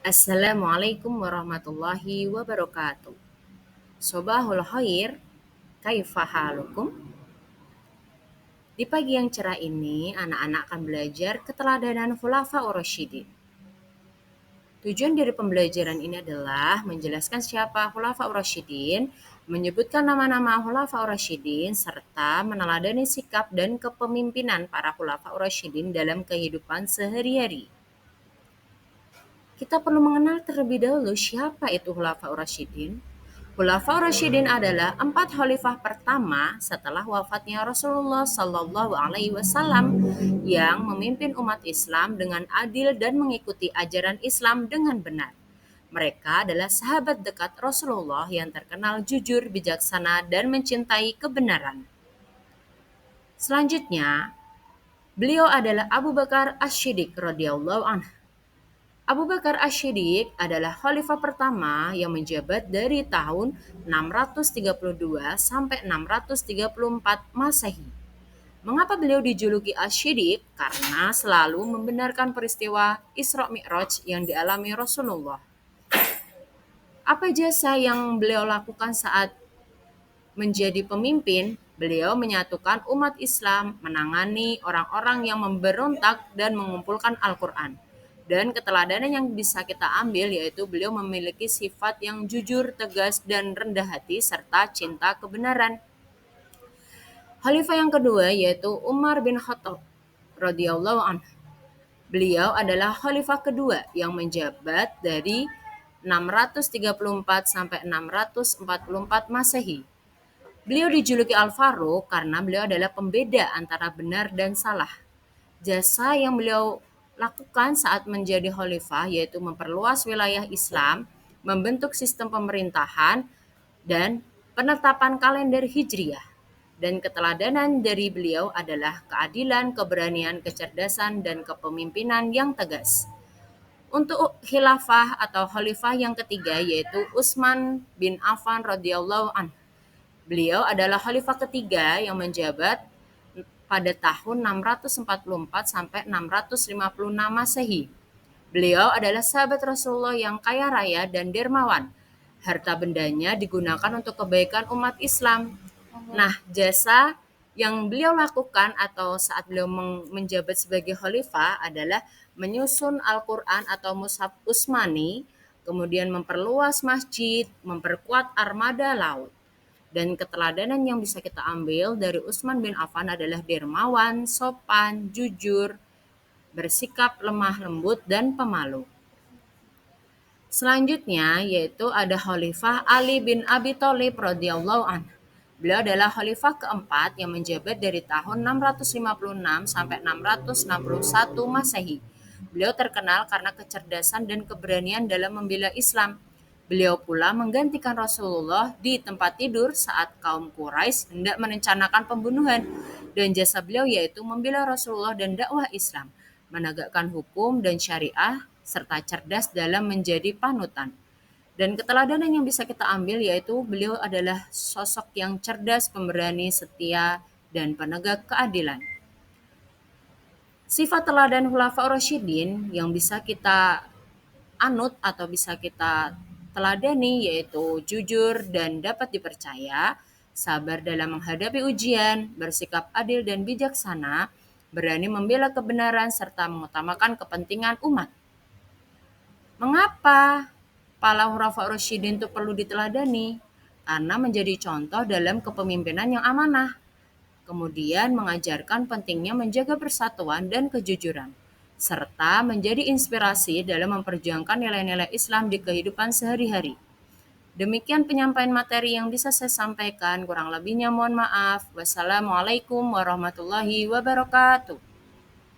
Assalamualaikum warahmatullahi wabarakatuh. Sobahul khair, kaifa halukum? Di pagi yang cerah ini, anak-anak akan belajar keteladanan Khulafaur Rasyidin. Tujuan dari pembelajaran ini adalah menjelaskan siapa Khulafaur Rasyidin, menyebutkan nama-nama Khulafaur Rasyidin, serta meneladani sikap dan kepemimpinan para Khulafaur Rasyidin dalam kehidupan sehari-hari. Kita perlu mengenal terlebih dahulu siapa itu Khulafaur Rasyidin. Khulafaur Rasyidin adalah 4 khalifah pertama setelah wafatnya Rasulullah Shallallahu Alaihi Wasallam yang memimpin umat Islam dengan adil dan mengikuti ajaran Islam dengan benar. Mereka adalah sahabat dekat Rasulullah yang terkenal jujur, bijaksana, dan mencintai kebenaran. Selanjutnya, beliau adalah Abu Bakar Asy-Syiddiq radhiyallahu anhu. Abu Bakar Asy-Syiddiq adalah khalifah pertama yang menjabat dari tahun 632 sampai 634 Masehi. Mengapa beliau dijuluki Asy-Syiddiq? Karena selalu membenarkan peristiwa Isra Mi'raj yang dialami Rasulullah. Apa jasa yang beliau lakukan saat menjadi pemimpin? Beliau menyatukan umat Islam, menangani orang-orang yang memberontak dan mengumpulkan Al-Quran. Dan keteladanan yang bisa kita ambil yaitu beliau memiliki sifat yang jujur, tegas, dan rendah hati serta cinta kebenaran. Khalifah yang kedua yaitu Umar bin Khattab radhiyallahu anhu. Beliau adalah khalifah kedua yang menjabat dari 634 sampai 644 Masehi. Beliau dijuluki Al-Faruq karena beliau adalah pembeda antara benar dan salah. Jasa yang beliau lakukan saat menjadi khalifah yaitu memperluas wilayah Islam, membentuk sistem pemerintahan, dan penetapan kalender Hijriah. Dan keteladanan dari beliau adalah keadilan, keberanian, kecerdasan, dan kepemimpinan yang tegas. Untuk khilafah atau khalifah yang ketiga yaitu Utsman bin Affan radhiyallahu anhu. Beliau adalah khalifah ketiga yang menjabat pada tahun 644 sampai 656 Masehi. Beliau adalah sahabat Rasulullah yang kaya raya dan dermawan. Harta bendanya digunakan untuk kebaikan umat Islam. Nah, jasa yang beliau lakukan atau saat beliau menjabat sebagai khalifah adalah menyusun Al-Quran atau Mushaf Utsmani, kemudian memperluas masjid, memperkuat armada laut. Dan keteladanan yang bisa kita ambil dari Utsman bin Affan adalah dermawan, sopan, jujur, bersikap lemah lembut, dan pemalu. Selanjutnya yaitu ada Khalifah Ali bin Abi Thalib radhiyallahu anhu. Beliau adalah khalifah keempat yang menjabat dari tahun 656 sampai 661 Masehi. Beliau terkenal karena kecerdasan dan keberanian dalam membela Islam. Beliau pula menggantikan Rasulullah di tempat tidur saat kaum Quraisy hendak merencanakan pembunuhan, dan jasa beliau yaitu membela Rasulullah dan dakwah Islam, menegakkan hukum dan syariah, serta cerdas dalam menjadi panutan. Dan keteladanan yang bisa kita ambil yaitu beliau adalah sosok yang cerdas, pemberani, setia, dan penegak keadilan. Sifat teladan Khulafaur Rasyidin yang bisa kita anut atau bisa kita teladani yaitu jujur dan dapat dipercaya, sabar dalam menghadapi ujian, bersikap adil dan bijaksana, berani membela kebenaran serta mengutamakan kepentingan umat. Mengapa para Khulafaur Rasyidin itu perlu diteladani? Karena menjadi contoh dalam kepemimpinan yang amanah, kemudian mengajarkan pentingnya menjaga persatuan dan kejujuran, serta menjadi inspirasi dalam memperjuangkan nilai-nilai Islam di kehidupan sehari-hari. Demikian penyampaian materi yang bisa saya sampaikan, kurang lebihnya mohon maaf. Wassalamualaikum warahmatullahi wabarakatuh.